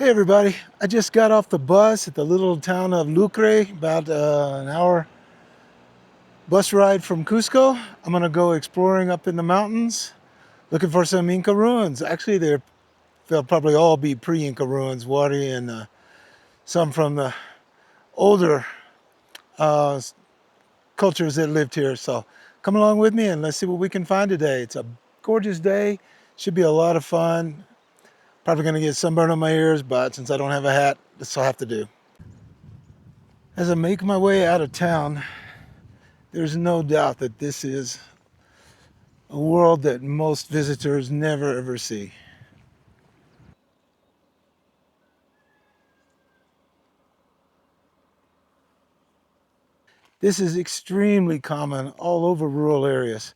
Hey everybody, I just got off the bus at the little town of Lucre, about an hour bus ride from Cusco. I'm gonna go exploring up in the mountains, looking for some Inca ruins. Actually, they'll probably all be pre-Inca ruins, Wari and some from the older uh, cultures that lived here. So come along with me and let's see what we can find today. It's a gorgeous day, should be a lot of fun. Probably gonna get sunburn on my ears, but since I don't have a hat, this will have to do. As I make my way out of town, there's no doubt that this is a world that most visitors never ever see. This is extremely common all over rural areas.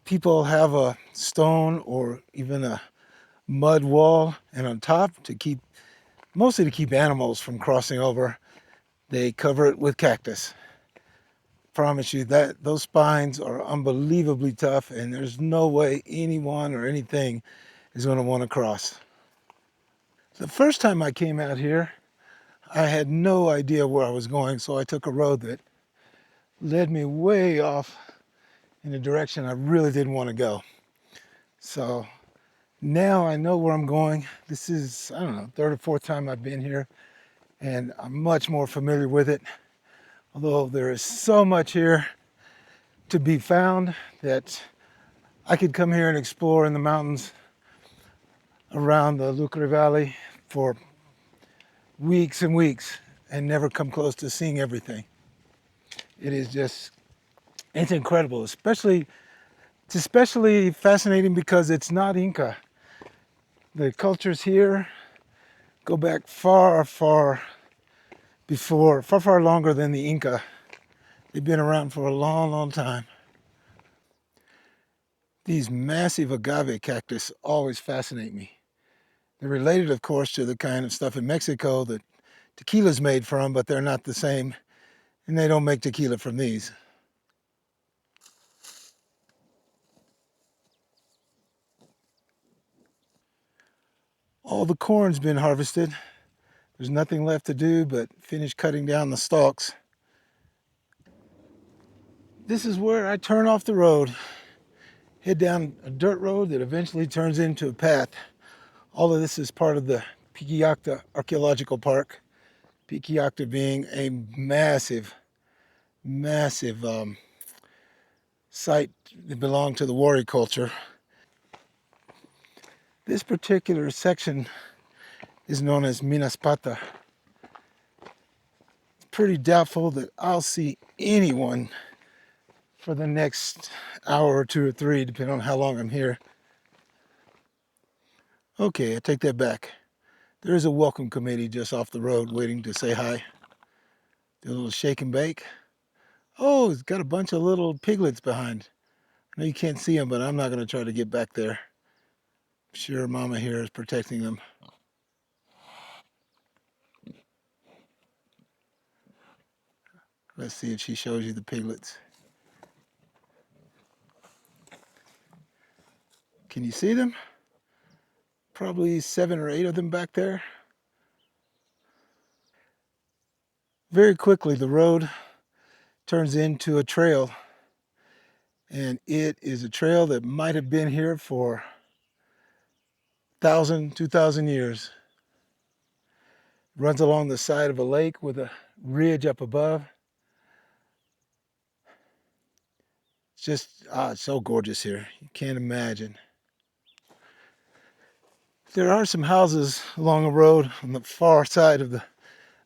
People have a stone or even a mud wall, and on top, mostly to keep animals from crossing over, they cover it with cactus. Promise you that those spines are unbelievably tough, and there's no way anyone or anything is going to want to cross. The first time I came out here, I had no idea where I was going, so I took a road that led me way off in a direction I really didn't want to go. So now I know where I'm going. This is, I don't know, third or fourth time I've been here, and I'm much more familiar with it. Although there is so much here to be found that I could come here and explore in the mountains around the Lucre Valley for weeks and weeks and never come close to seeing everything. It is just, it's incredible, it's especially fascinating because it's not Inca. The cultures here go back far, far before, far, far longer than the Inca. They've been around for a long, long time. These massive agave cactus always fascinate me. They're related, of course, to the kind of stuff in Mexico that tequila's made from, but they're not the same, and they don't make tequila from these. All the corn's been harvested. There's nothing left to do but finish cutting down the stalks. This is where I turn off the road, head down a dirt road that eventually turns into a path. All of this is part of the Piquillacta Archaeological Park. Piquillacta being a massive, massive site that belonged to the Wari culture. This particular section is known as Minaspata. It's pretty doubtful that I'll see anyone for the next hour or two or three, depending on how long I'm here. Okay, I take that back. There is a welcome committee just off the road waiting to say hi. Do a little shake and bake. Oh, it's got a bunch of little piglets behind. I know you can't see them, but I'm not going to try to get back there. I'm sure Mama here is protecting them. Let's see if she shows you the piglets. Can you see them? Probably 7 or 8 of them back there. Very quickly, the road turns into a trail, and it is a trail that might have been here for 1,000, 2,000 years. It runs along the side of a lake with a ridge up above. It's just, it's so gorgeous here. You can't imagine. There are some houses along the road on the far side of the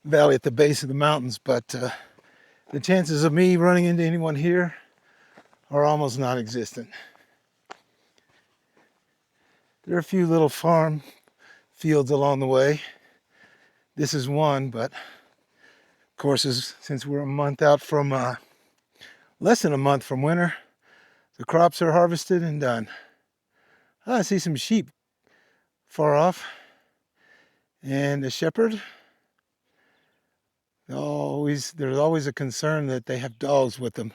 valley at the base of the mountains, but the chances of me running into anyone here are almost non-existent. There are a few little farm fields along the way. This is one, but of course, since we're a month out from, less than a month from winter, the crops are harvested and done. I see some sheep far off, and a shepherd. There's always a concern that they have dogs with them.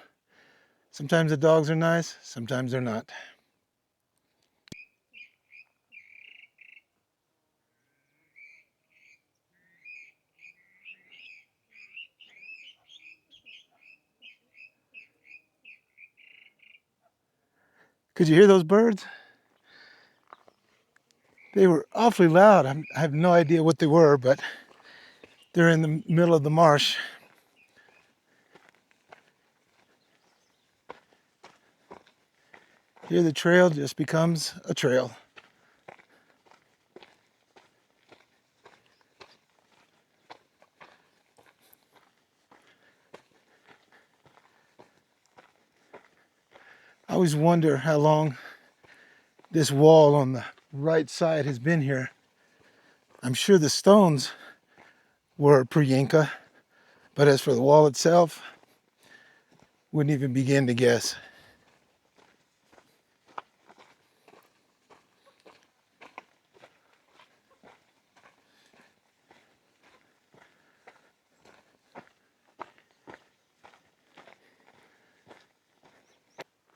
Sometimes the dogs are nice, sometimes they're not. Could you hear those birds? They were awfully loud. I have no idea what they were, but they're in the middle of the marsh. Here the trail just becomes a trail. I always wonder how long this wall on the right side has been here. I'm sure the stones were pre-Inca, but as for the wall itself, wouldn't even begin to guess.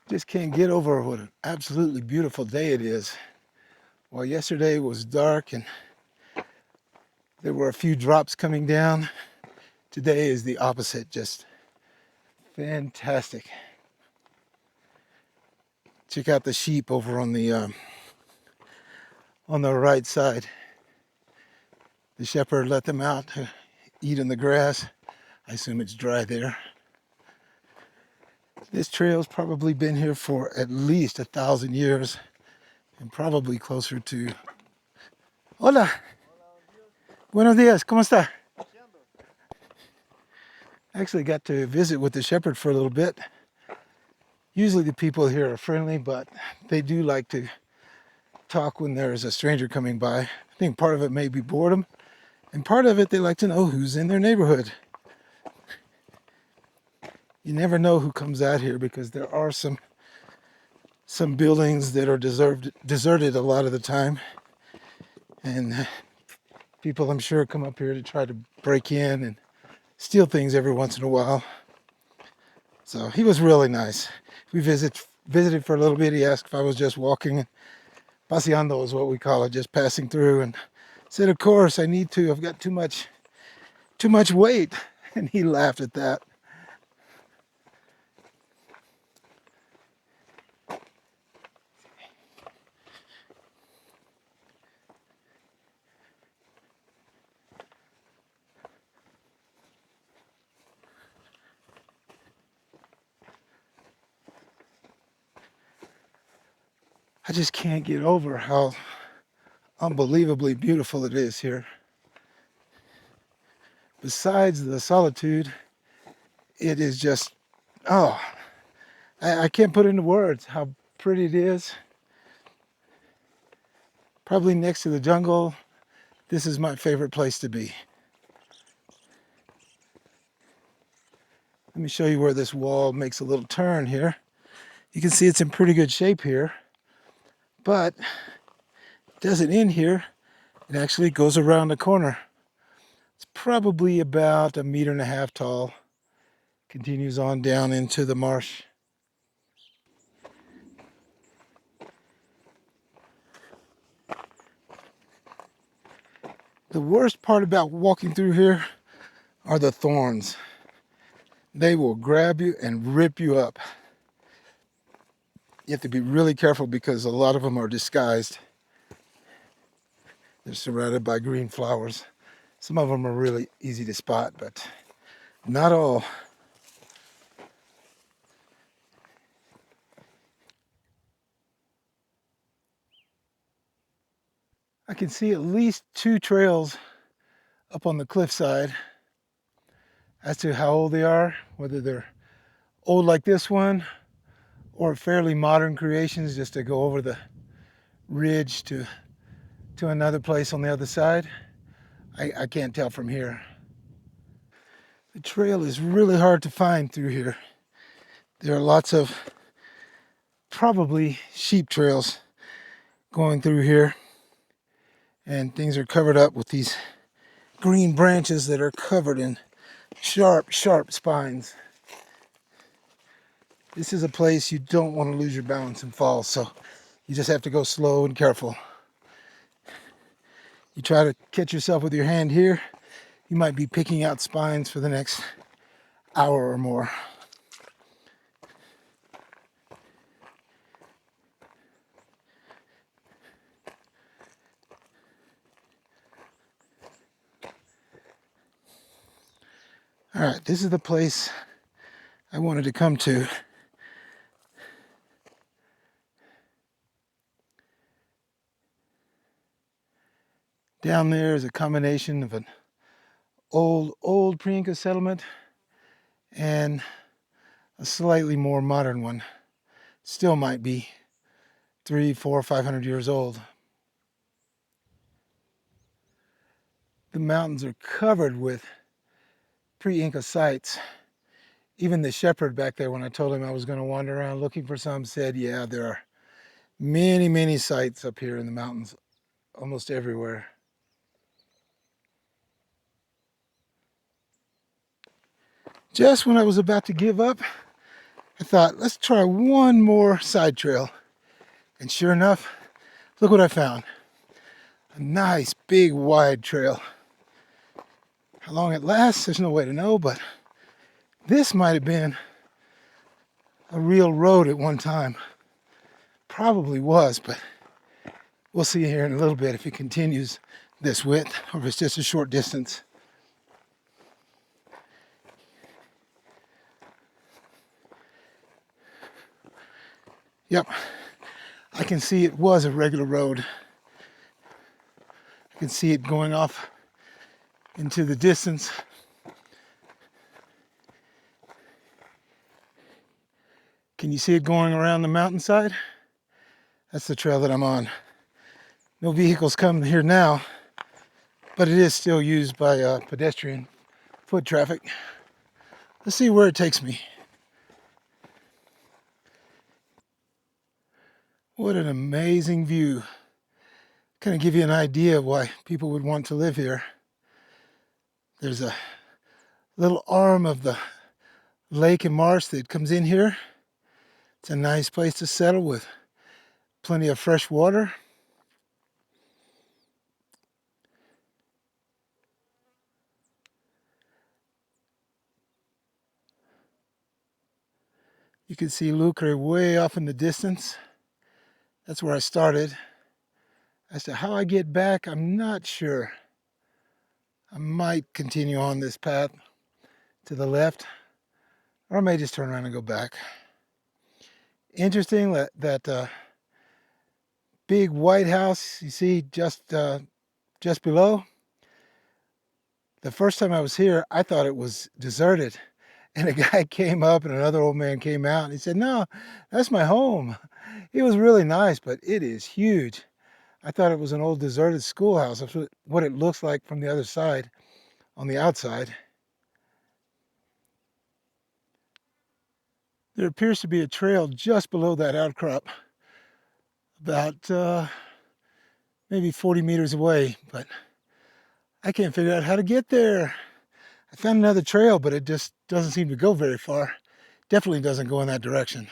Just can't get over what an absolutely beautiful day it is. While yesterday was dark and there were a few drops coming down, today is the opposite, just fantastic. Check out the sheep over on the right side. The shepherd let them out to eat in the grass. I assume it's dry there. This trail's probably been here for at least 1,000 years and probably closer to... Hola. Buenos días. ¿Cómo está? I actually got to visit with the shepherd for a little bit. Usually the people here are friendly, but they do like to talk when there's a stranger coming by. I think part of it may be boredom, and part of it they like to know who's in their neighborhood. You never know who comes out here because there are some buildings that are deserted a lot of the time, and people I'm sure come up here to try to break in and steal things every once in a while. So he was really nice. We visited for a little bit. He asked if I was just walking. Paseando is what we call it, just passing through, and said, of course, I need to. I've got too much weight. And he laughed at that. I just can't get over how unbelievably beautiful it is here. Besides the solitude, it is just, oh, I can't put into words how pretty it is. Probably next to the jungle, this is my favorite place to be. Let me show you where this wall makes a little turn here. You can see it's in pretty good shape here, but it doesn't end here. It actually goes around the corner. It's probably about 1.5 meters tall. Continues on down into the marsh. The worst part about walking through here are the thorns. They will grab you and rip you up. You have to be really careful because a lot of them are disguised. They're surrounded by green flowers. Some of them are really easy to spot, but not all. I can see at least 2 trails up on the cliffside. As to how old they are, whether they're old like this one or fairly modern creations just to go over the ridge to another place on the other side, I can't tell from here. The trail is really hard to find through here. There are lots of probably sheep trails going through here, and things are covered up with these green branches that are covered in sharp spines. This is a place you don't want to lose your balance and fall, so you just have to go slow and careful. You try to catch yourself with your hand here, you might be picking out spines for the next hour or more. All right, this is the place I wanted to come to. Down there is a combination of an old pre-Inca settlement and a slightly more modern one. Still might be 300, 400, 500 years old. The mountains are covered with pre-Inca sites. Even the shepherd back there, when I told him I was going to wander around looking for some, said, yeah, there are many sites up here in the mountains, almost everywhere. Just when I was about to give up, I thought, let's try one more side trail. And sure enough, look what I found. A nice, big, wide trail. How long it lasts, there's no way to know, but this might have been a real road at one time. Probably was, but we'll see here in a little bit if it continues this width or if it's just a short distance. Yep, I can see it was a regular road. I can see it going off into the distance. Can you see it going around the mountainside? That's the trail that I'm on. No vehicles come here now, but it is still used by pedestrian foot traffic. Let's see where it takes me. What an amazing view. Kind of give you an idea of why people would want to live here. There's a little arm of the lake and marsh that comes in here. It's a nice place to settle with plenty of fresh water. You can see Lucre way off in the distance. That's where I started. As to how I get back, I'm not sure. I might continue on this path to the left, or I may just turn around and go back. Interesting that big white house you see just below. The first time I was here, I thought it was deserted. And a guy came up and another old man came out and he said, no, that's my home. It was really nice, but it is huge. I thought it was an old deserted schoolhouse. That's what it looks like from the other side, on the outside. There appears to be a trail just below that outcrop, about maybe 40 meters away, but I can't figure out how to get there. I found another trail, but it just doesn't seem to go very far. Definitely doesn't go in that direction.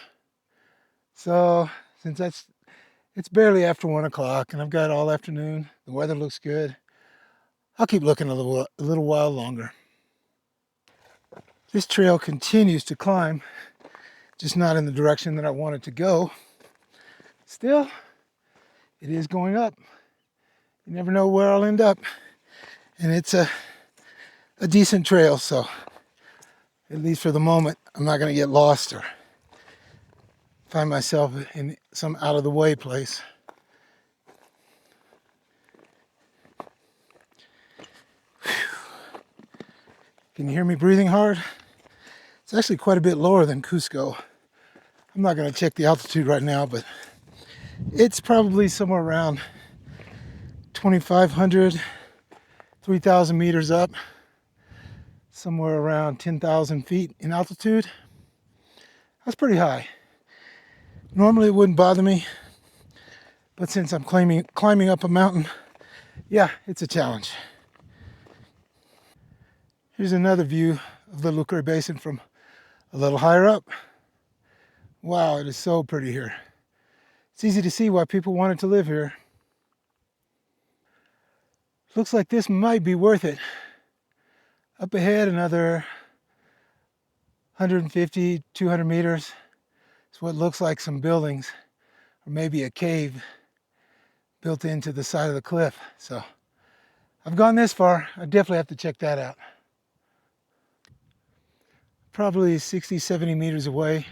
So since it's barely after 1 o'clock and I've got all afternoon, the weather looks good, I'll keep looking a little while longer. This trail continues to climb, just not in the direction that I want it to go. Still, it is going up. You never know where I'll end up. And it's a decent trail, so at least for the moment, I'm not going to get lost or find myself in some out of the way place. Can you hear me breathing hard? It's actually quite a bit lower than Cusco. I'm not going to check the altitude right now, but it's probably somewhere around 2,500, 3,000 meters up, somewhere around 10,000 feet in altitude. That's pretty high. Normally it wouldn't bother me, but since I'm climbing up a mountain, yeah, it's a challenge. Here's another view of the Lucre Basin from a little higher up. Wow, it is so pretty here. It's easy to see why people wanted to live here. Looks like this might be worth it. Up ahead, another 150, 200 meters. It's what looks like some buildings, or maybe a cave built into the side of the cliff. So I've gone this far. I definitely have to check that out. probably 60, 70 meters away,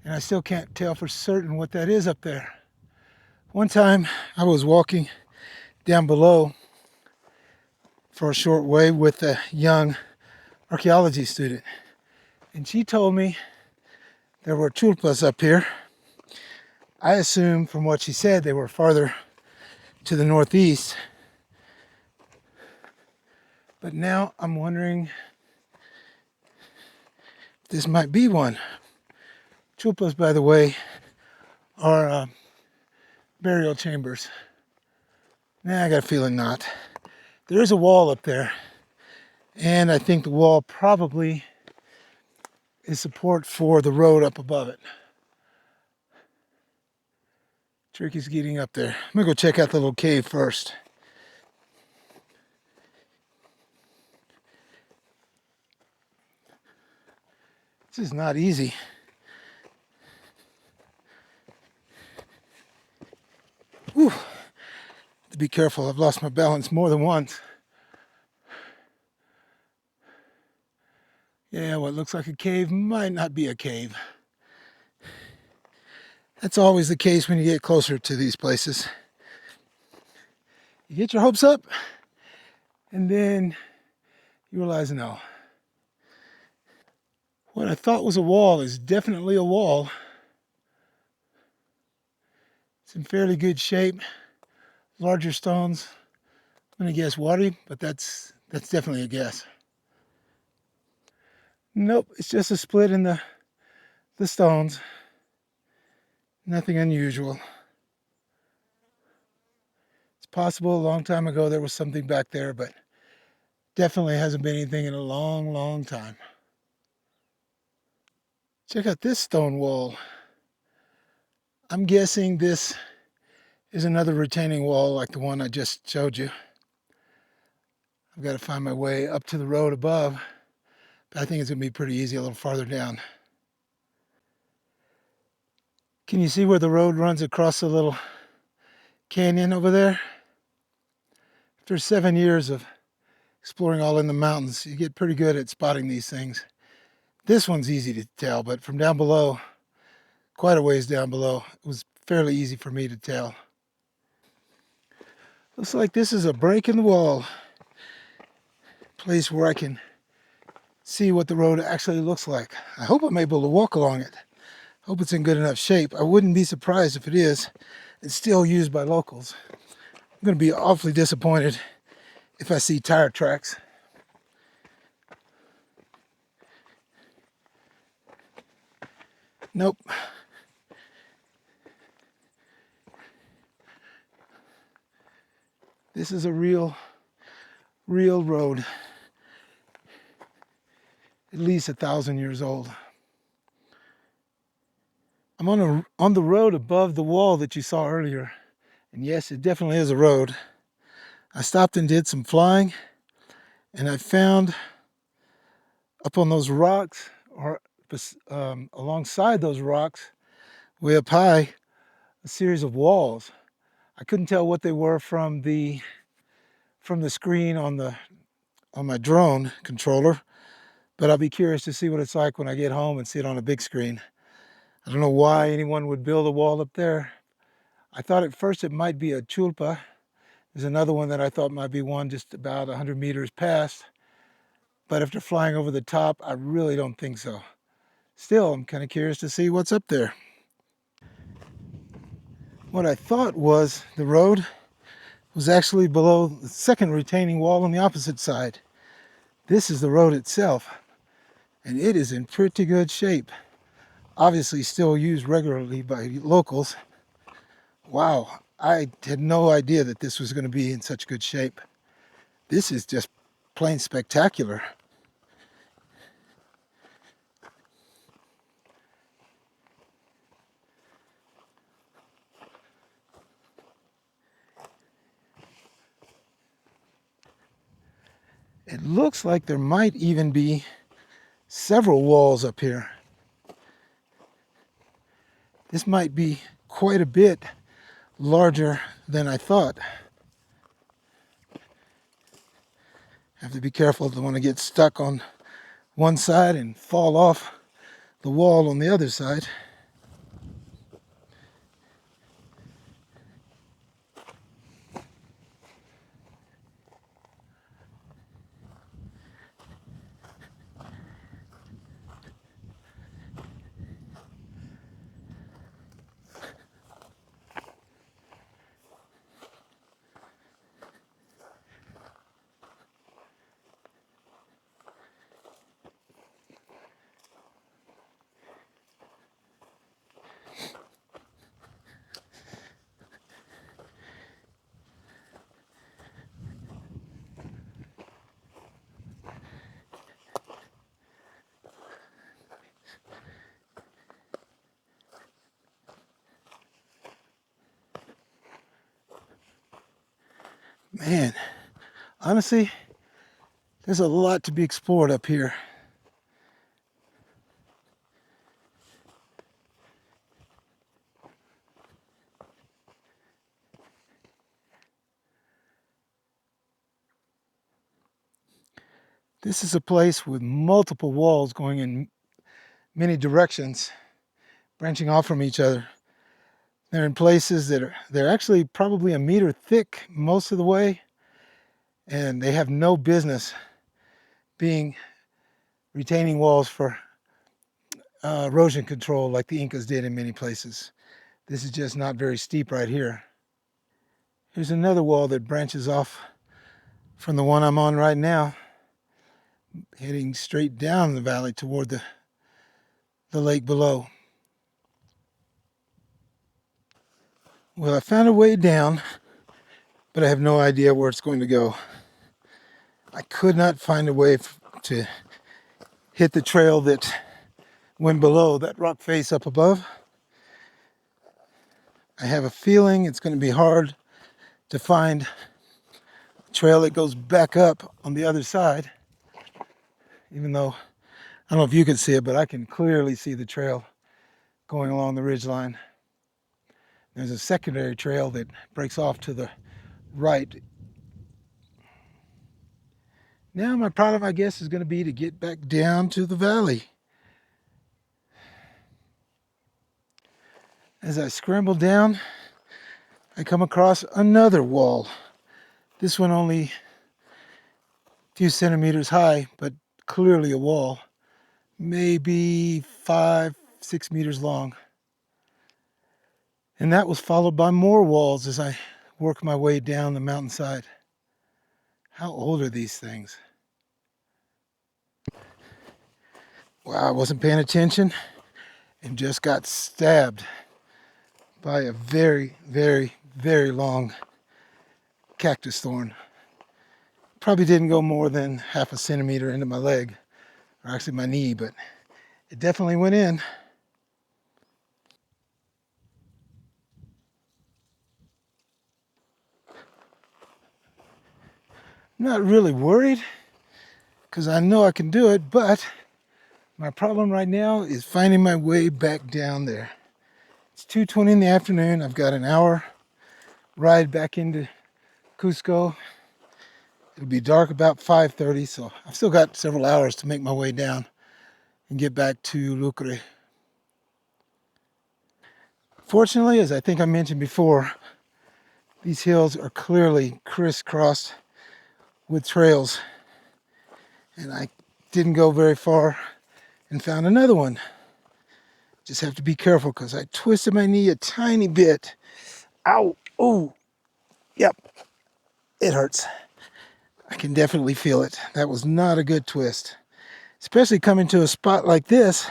and I still can't tell for certain what that is up there. One time I was walking down below for a short way with a young archaeology student, and she told me there were tulpas up here. I assumed from what she said they were farther to the northeast, but now I'm wondering if this might be one. Tulpas, by the way, are burial chambers. Nah, I got a feeling not. There is a wall up there, and I think the wall probably is support for the road up above it. Trick getting up there. I'm gonna go check out the little cave first. This is not easy. Whew. To be careful, I've lost my balance more than once. Yeah, what looks like a cave might not be a cave. That's always the case when you get closer to these places. You get your hopes up, and then you realize no. What I thought was a wall is definitely a wall. It's in fairly good shape. Larger stones. I'm gonna guess watery, but that's definitely a guess. Nope, it's just a split in the stones. Nothing unusual. It's possible a long time ago there was something back there, but definitely hasn't been anything in a long, long time. Check out this stone wall. I'm guessing this is another retaining wall like the one I just showed you. I've got to find my way up to the road above, but I think it's going to be pretty easy a little farther down. Can you see where the road runs across the little canyon over there? After 7 years of exploring all in the mountains, you get pretty good at spotting these things. This one's easy to tell, but from down below, quite a ways down below, it was fairly easy for me to tell. Looks like this is a break in the wall. Place where I can see what the road actually looks like. I hope I'm able to walk along it. I hope it's in good enough shape. I wouldn't be surprised if it is. It's still used by locals. I'm going to be awfully disappointed if I see tire tracks. Nope. This is a real road. At least 1,000 years old. I'm on the road above the wall that you saw earlier. And yes, it definitely is a road. I stopped and did some flying, and I found up on those rocks, or alongside those rocks, way up high, a series of walls. I couldn't tell what they were from the screen on my drone controller, but I'll be curious to see what it's like when I get home and see it on a big screen. I don't know why anyone would build a wall up there. I thought at first it might be a chulpa. There's another one that I thought might be one just about 100 meters past. But after flying over the top, I really don't think so. Still, I'm kind of curious to see what's up there. What I thought was the road was actually below the second retaining wall on the opposite side. This is the road itself, and it is in pretty good shape. Obviously still used regularly by locals. Wow, I had no idea that this was going to be in such good shape. This is just plain spectacular. It looks like there might even be several walls up here. This might be quite a bit larger than I thought. I have to be careful. I don't want to get stuck on one side and fall off the wall on the other side. Man, honestly, there's a lot to be explored up here. This is a place with multiple walls going in many directions, branching off from each other. They're in places they're actually probably a meter thick most of the way, and they have no business being retaining walls for erosion control like the Incas did in many places. This is just not very steep right here. Here's another wall that branches off from the one I'm on right now, heading straight down the valley toward the lake below. Well, I found a way down, but I have no idea where it's going to go. I could not find a way to hit the trail that went below that rock face up above. I have a feeling it's going to be hard to find a trail that goes back up on the other side, even though I don't know if you can see it, but I can clearly see the trail going along the ridgeline. There's a secondary trail that breaks off to the right. Now my problem, I guess, is going to be to get back down to the valley. As I scramble down, I come across another wall. This one only a few centimeters high, but clearly a wall. Maybe 5-6 meters long. And that was followed by more walls as I work my way down the mountainside. How old are these things? Wow, I wasn't paying attention and just got stabbed by a very, very, very long cactus thorn. Probably didn't go more than half a centimeter into my leg, or actually my knee, but it definitely went in. I'm not really worried because I know I can do it, but my problem right now is finding my way back down there. It's 2:20 in the afternoon. I've got an hour ride back into Cusco. It'll be dark about 5:30, so I've still got several hours to make my way down and get back to Lucre. Fortunately, as I think I mentioned before, these hills are clearly crisscrossed with trails, and I didn't go very far and found another one. Just have to be careful because I twisted my knee a tiny bit. Ow! Oh! Yep, it hurts. I can definitely feel it. That was not a good twist, especially coming to a spot like this.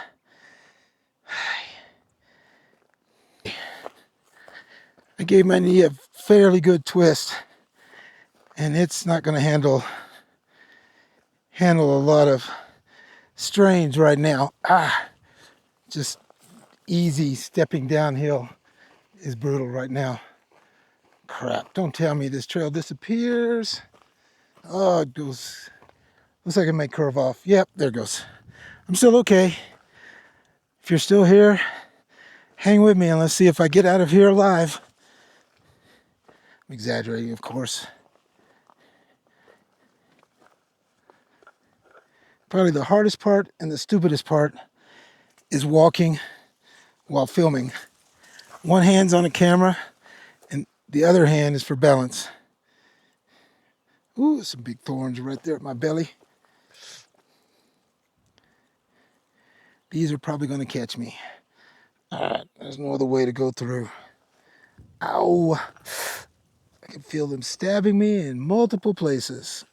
I gave my knee a fairly good twist, and it's not going to handle a lot of strains right now. Just easy stepping downhill is brutal right now. Crap, don't tell me this trail disappears. Oh, it goes, looks like it may curve off. Yep, there it goes. I'm still okay. If you're still here, hang with me and let's see if I get out of here alive. I'm exaggerating, of course. Probably the hardest part and the stupidest part is walking while filming. One hand's on the camera and the other hand is for balance. Ooh, some big thorns right there at my belly. These are probably going to catch me. All right, there's no other way to go through. Ow! I can feel them stabbing me in multiple places.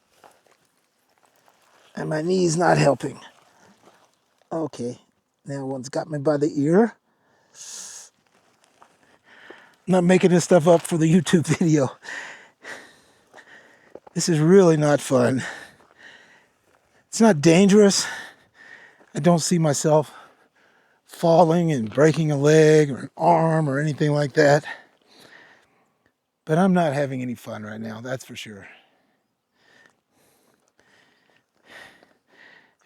And my knee's not helping. Okay, now one's got me by the ear. I'm not making this stuff up for the YouTube video. This is really not fun. It's not dangerous. I don't see myself falling and breaking a leg or an arm or anything like that. But I'm not having any fun right now, that's for sure.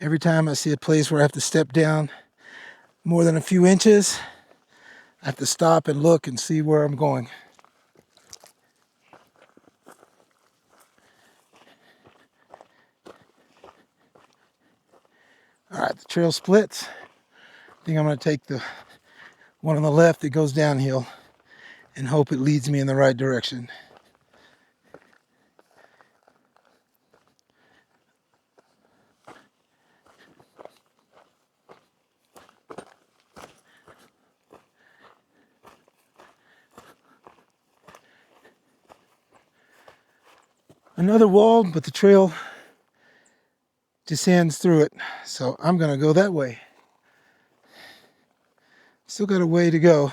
Every time I see a place where I have to step down more than a few inches, I have to stop and look and see where I'm going. All right, the trail splits. I think I'm going to take the one on the left that goes downhill and hope it leads me in the right direction. Another wall, but the trail descends through it, so I'm going to go that way. Still got a way to go.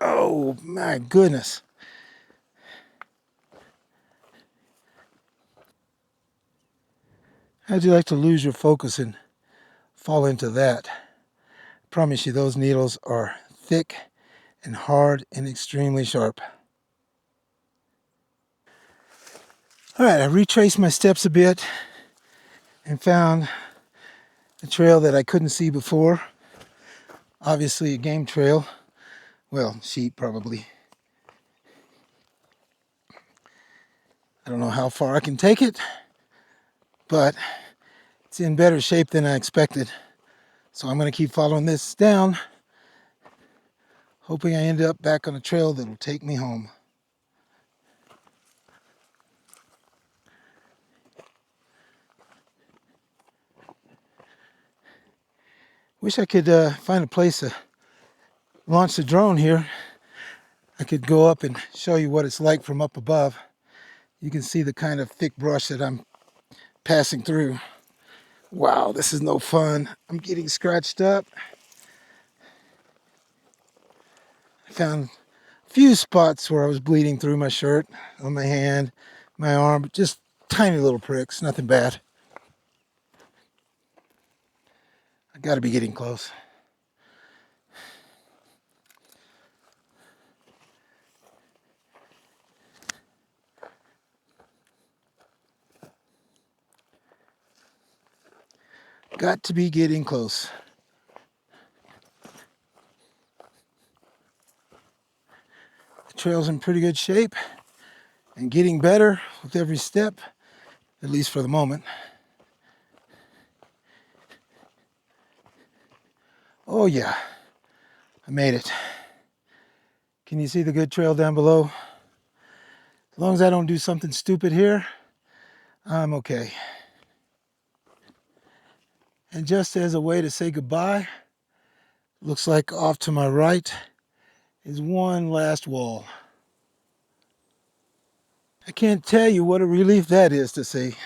Oh my goodness. How'd you like to lose your focus and fall into that? I promise you those needles are thick and hard and extremely sharp. All right, I retraced my steps a bit and found a trail that I couldn't see before. Obviously a game trail. Well, sheep probably. I don't know how far I can take it, but it's in better shape than I expected. So I'm going to keep following this down, hoping I end up back on a trail that will take me home. Wish I could find a place to launch the drone here. I could go up and show you what it's like from up above. You can see the kind of thick brush that I'm passing through. Wow, this is no fun. I'm getting scratched up. I found a few spots where I was bleeding through my shirt, on my hand, my arm, just tiny little pricks, nothing bad. I gotta be getting close. Got to be getting close. The trail's in pretty good shape and getting better with every step, at least for the moment. Oh yeah, I made it. Can you see the good trail down below? As long as I don't do something stupid here, I'm okay. And just as a way to say goodbye, looks like off to my right is one last wall. I can't tell you what a relief that is to see.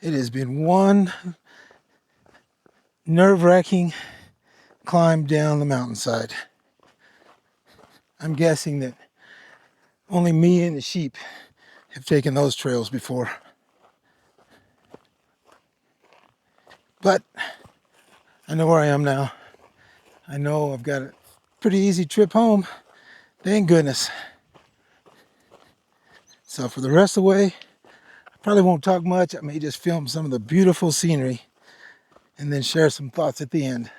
It has been one nerve-wracking climb down the mountainside. I'm guessing that only me and the sheep have taken those trails before. But I know where I am now. I know I've got a pretty easy trip home. Thank goodness. So for the rest of the way, I probably won't talk much. I may just film some of the beautiful scenery and then share some thoughts at the end.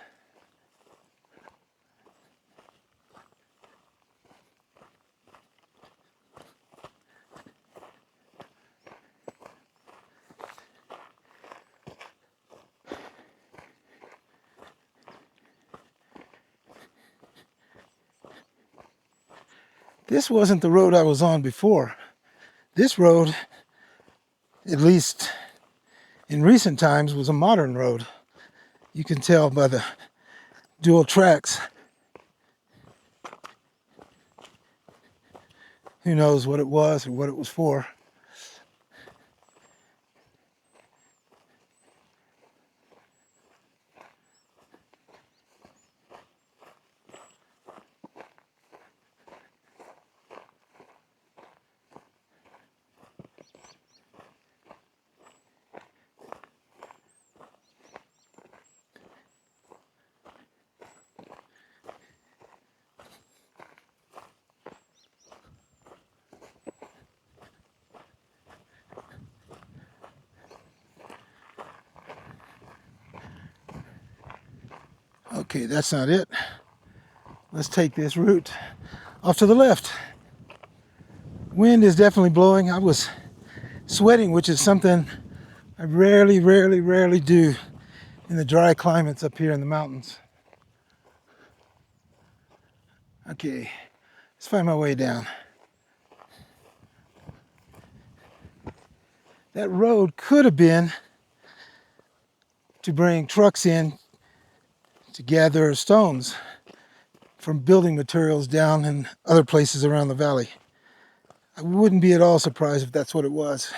This wasn't the road I was on before. This road, at least in recent times, was a modern road. You can tell by the dual tracks. Who knows what it was or what it was for. Okay, that's not it. Let's take this route off to the left. Wind is definitely blowing. I was sweating, which is something I rarely do in the dry climates up here in the mountains. Okay, let's find my way down. That road could have been to bring trucks in to gather stones from building materials down in other places around the valley. I wouldn't be at all surprised if that's what it was.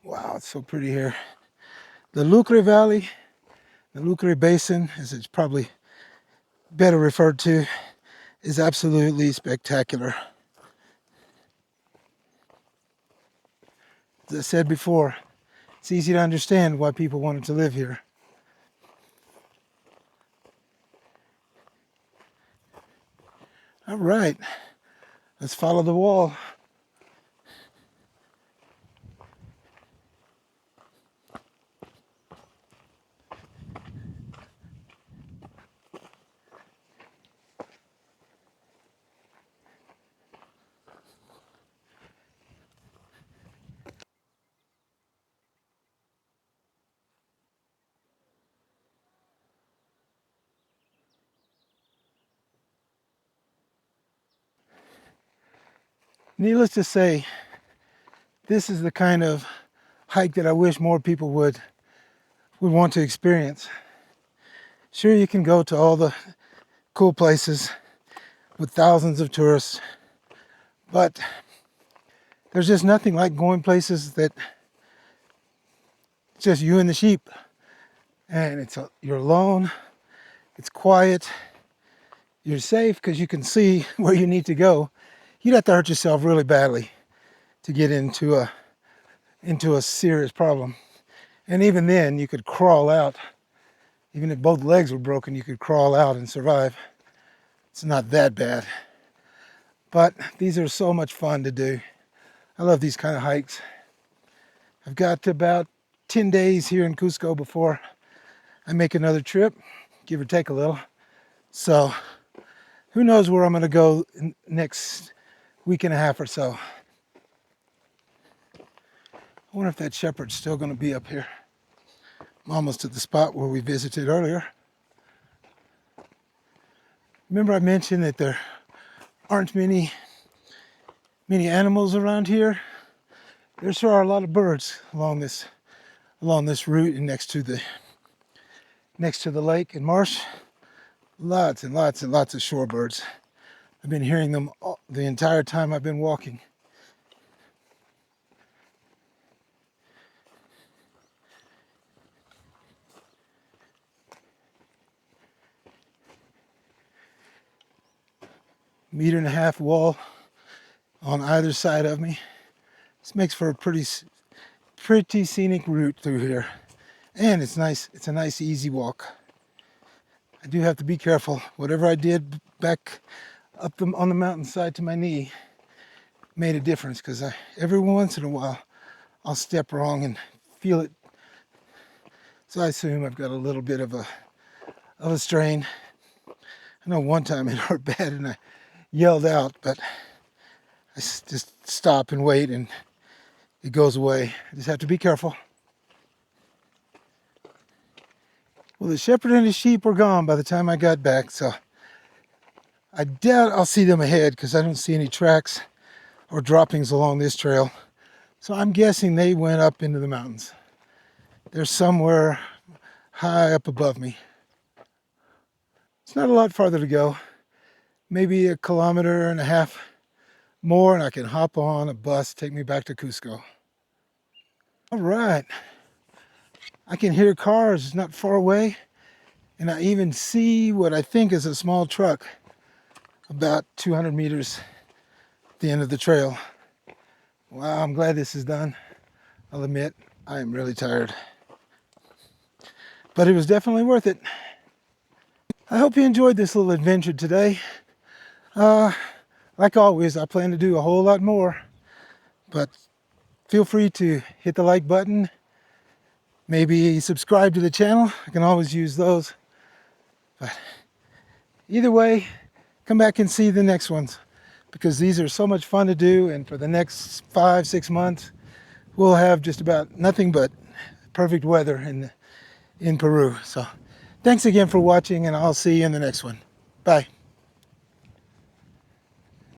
Wow, it's so pretty here. The Lucre Valley, the Lucre Basin, as it's probably better referred to, is absolutely spectacular. As I said before, it's easy to understand why people wanted to live here. All right, let's follow the wall. Needless to say, this is the kind of hike that I wish more people would want to experience. Sure, you can go to all the cool places with thousands of tourists, but there's just nothing like going places that it's just you and the sheep, and you're alone, it's quiet, you're safe because you can see where you need to go. You'd have to hurt yourself really badly to get into a serious problem. And even then, you could crawl out. Even if both legs were broken, you could crawl out and survive. It's not that bad. But these are so much fun to do. I love these kind of hikes. I've got about 10 days here in Cusco before I make another trip, give or take a little. So who knows where I'm going to go next week and a half or so. I wonder if that shepherd's still going to be up here. I'm almost at the spot where we visited earlier. Remember I mentioned that there aren't many animals around here? There sure are a lot of birds along this route and next to the lake and marsh. Lots and lots and lots of shorebirds. I've been hearing them the entire time I've been walking. Meter and a half wall on either side of me. This makes for a pretty scenic route through here. And it's nice. It's a nice, easy walk. I do have to be careful. Whatever I did back up on the mountainside to my knee made a difference, because every once in a while I'll step wrong and feel it. So I assume I've got a little bit of a strain. I know one time it hurt bad and I yelled out, but I just stop and wait and it goes away. I just have to be careful. Well, the shepherd and his sheep were gone by the time I got back, so I doubt I'll see them ahead because I don't see any tracks or droppings along this trail. So I'm guessing they went up into the mountains. They're somewhere high up above me. It's not a lot farther to go. Maybe 1.5 kilometers more, and I can hop on a bus, take me back to Cusco. All right. I can hear cars not far away, and I even see what I think is a small truck about 200 meters at the end of the trail. Wow, I'm glad this is done. I'll admit, I am really tired. But it was definitely worth it. I hope you enjoyed this little adventure today. Like always, I plan to do a whole lot more, but feel free to hit the like button, maybe subscribe to the channel. I can always use those. But either way, come back and see the next ones because these are so much fun to do, and for the next 5-6 months, we'll have just about nothing but perfect weather in Peru. So thanks again for watching, and I'll see you in the next one. Bye.